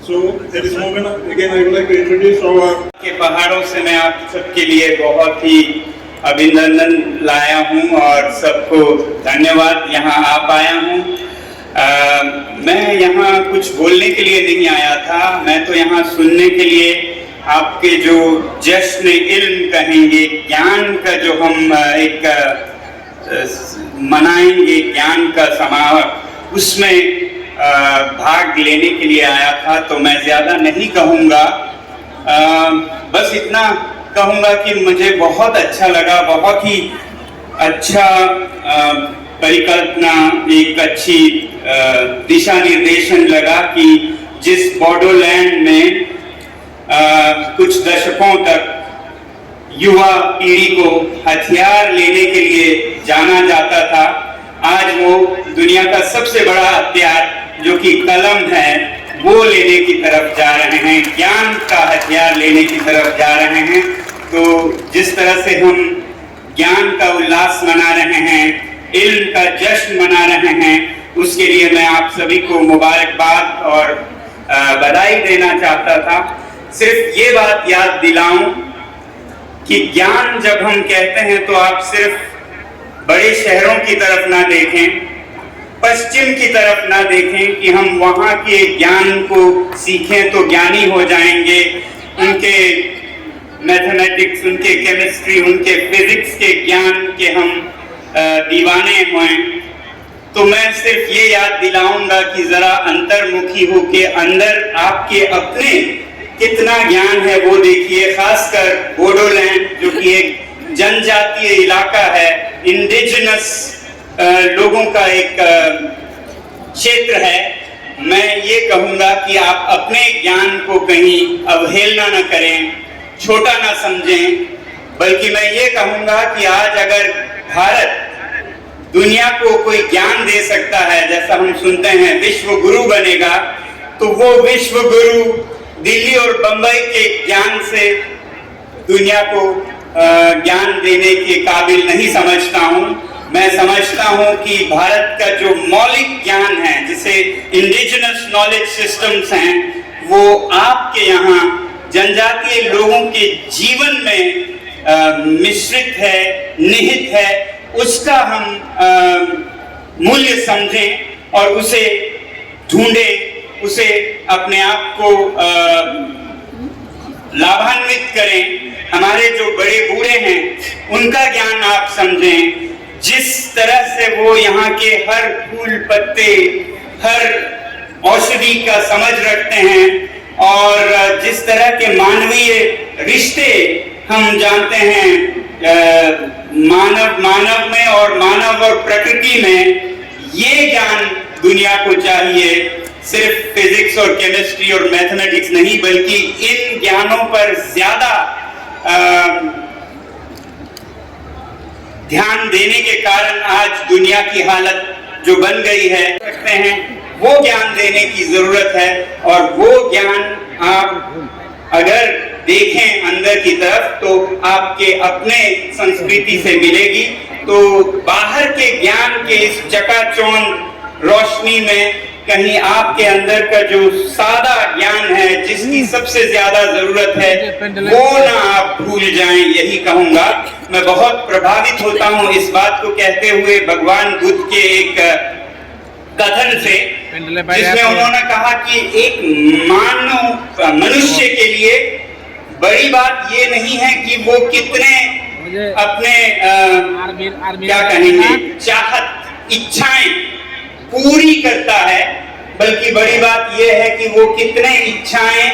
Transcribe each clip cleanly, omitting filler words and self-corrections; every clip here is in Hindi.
So at this moment again I would like to introduce our के पहाड़ों से मैं आप सबके लिए बहुत ही अभिनंदन लाया हूं और सबको धन्यवाद यहाँ आ पाया हूं। मैं यहाँ कुछ बोलने के लिए नहीं आया था, मैं तो यहाँ सुनने के लिए आपके जो जश्न इल्म कहेंगे, ज्ञान का जो हम एक मनाएंगे ज्ञान का समारोह, उसमें भाग लेने के लिए आया था। तो मैं ज्यादा नहीं कहूँगा, बस इतना कहूँगा कि मुझे बहुत अच्छा लगा, बहुत ही अच्छा परिकल्पना, एक अच्छी दिशा निर्देशन लगा कि जिस बोडोलैंड में कुछ दशकों तक युवा पीढ़ी को हथियार लेने के लिए जाना जाता था, आज वो दुनिया का सबसे बड़ा हथियार जो कि कलम है वो लेने की तरफ जा रहे हैं, ज्ञान का हथियार लेने की तरफ जा रहे हैं। तो जिस तरह से हम ज्ञान का उल्लास मना रहे हैं, इल्म का जश्न मना रहे हैं, उसके लिए मैं आप सभी को मुबारकबाद और बधाई देना चाहता था। सिर्फ ये बात याद दिलाऊं कि ज्ञान जब हम कहते हैं तो आप सिर्फ बड़े शहरों की तरफ ना देखें, पश्चिम की तरफ ना देखें कि हम वहाँ के ज्ञान को सीखें तो ज्ञानी हो जाएंगे, उनके मैथमेटिक्स, उनके केमिस्ट्री, उनके फिजिक्स के ज्ञान के हम दीवाने हों। तो मैं सिर्फ ये याद दिलाऊंगा कि जरा अंतर्मुखी होके अंदर आपके अपने कितना ज्ञान है वो देखिए। खासकर बोडोलैंड जो कि एक जनजातीय इलाका है, इंडिजिनस लोगों का एक क्षेत्र है, मैं ये कहूँगा कि आप अपने ज्ञान को कहीं अवहेलना न करें, छोटा ना समझें, बल्कि मैं ये कहूँगा कि आज अगर भारत दुनिया को कोई ज्ञान दे सकता है, जैसा हम सुनते हैं विश्व गुरु बनेगा, तो वो विश्व गुरु दिल्ली और बंबई के ज्ञान से दुनिया को ज्ञान देने के काबिल नहीं समझता हूँ। मैं समझता हूँ कि भारत का जो मौलिक ज्ञान है, जिसे इंडिजिनस नॉलेज सिस्टम्स हैं, वो आपके यहाँ जनजातीय लोगों के जीवन में मिश्रित है, निहित है, उसका हम मूल्य समझें और उसे ढूंढें, उसे अपने आप को लाभान्वित करें। हमारे जो बड़े बूढ़े हैं उनका ज्ञान आप समझें, जिस तरह से वो यहाँ के हर फूल पत्ते, हर औषधि का समझ रखते हैं, और जिस तरह के मानवीय रिश्ते हम जानते हैं मानव में और मानव और प्रकृति में, ये ज्ञान दुनिया को चाहिए। सिर्फ फिजिक्स और केमिस्ट्री और मैथमेटिक्स नहीं, बल्कि इन ज्ञानों पर ज्यादा ध्यान देने के कारण आज दुनिया की हालत जो बन गई है, सकते हैं वो ज्ञान देने की जरूरत है। और वो ज्ञान आप अगर देखें अंदर की तरफ तो आपके अपने संस्कृति से मिलेगी। तो बाहर के ज्ञान के इस चकाचौंध रोशनी में कहीं आपके अंदर का जो सादा ज्ञान है, जिसकी सबसे ज्यादा जरूरत है, वो ना आप भूल जाएं, यही कहूंगा। मैं बहुत प्रभावित होता हूं इस बात को कहते हुए भगवान बुद्ध के एक कथन से, जिसमें उन्होंने कहा कि एक मनुष्य के लिए बड़ी बात ये नहीं है कि वो कितने अपने क्या कहेंगे चाहत, इच्छाएं पूरी करता है, बल्कि बड़ी बात यह है कि वो कितने इच्छाएं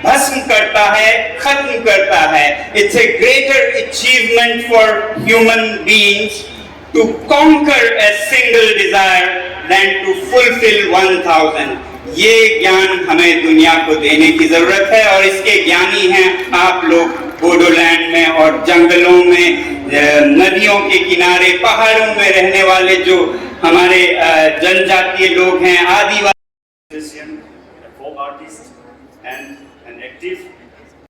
भस्म करता है, खत्म करता है। It's a greater achievement for human beings to conquer a single desire than to fulfil 1000। ये ज्ञान हमें दुनिया को देने की जरूरत है, और इसके ज्ञानी हैं आप लोग बोडोलैंड में और जंगलों में नदियों के किनारे, पहाड़ों में रहने वाले जो हमारे जनजातीय लोग हैं, आदिवासी musician, a folk artist, and an active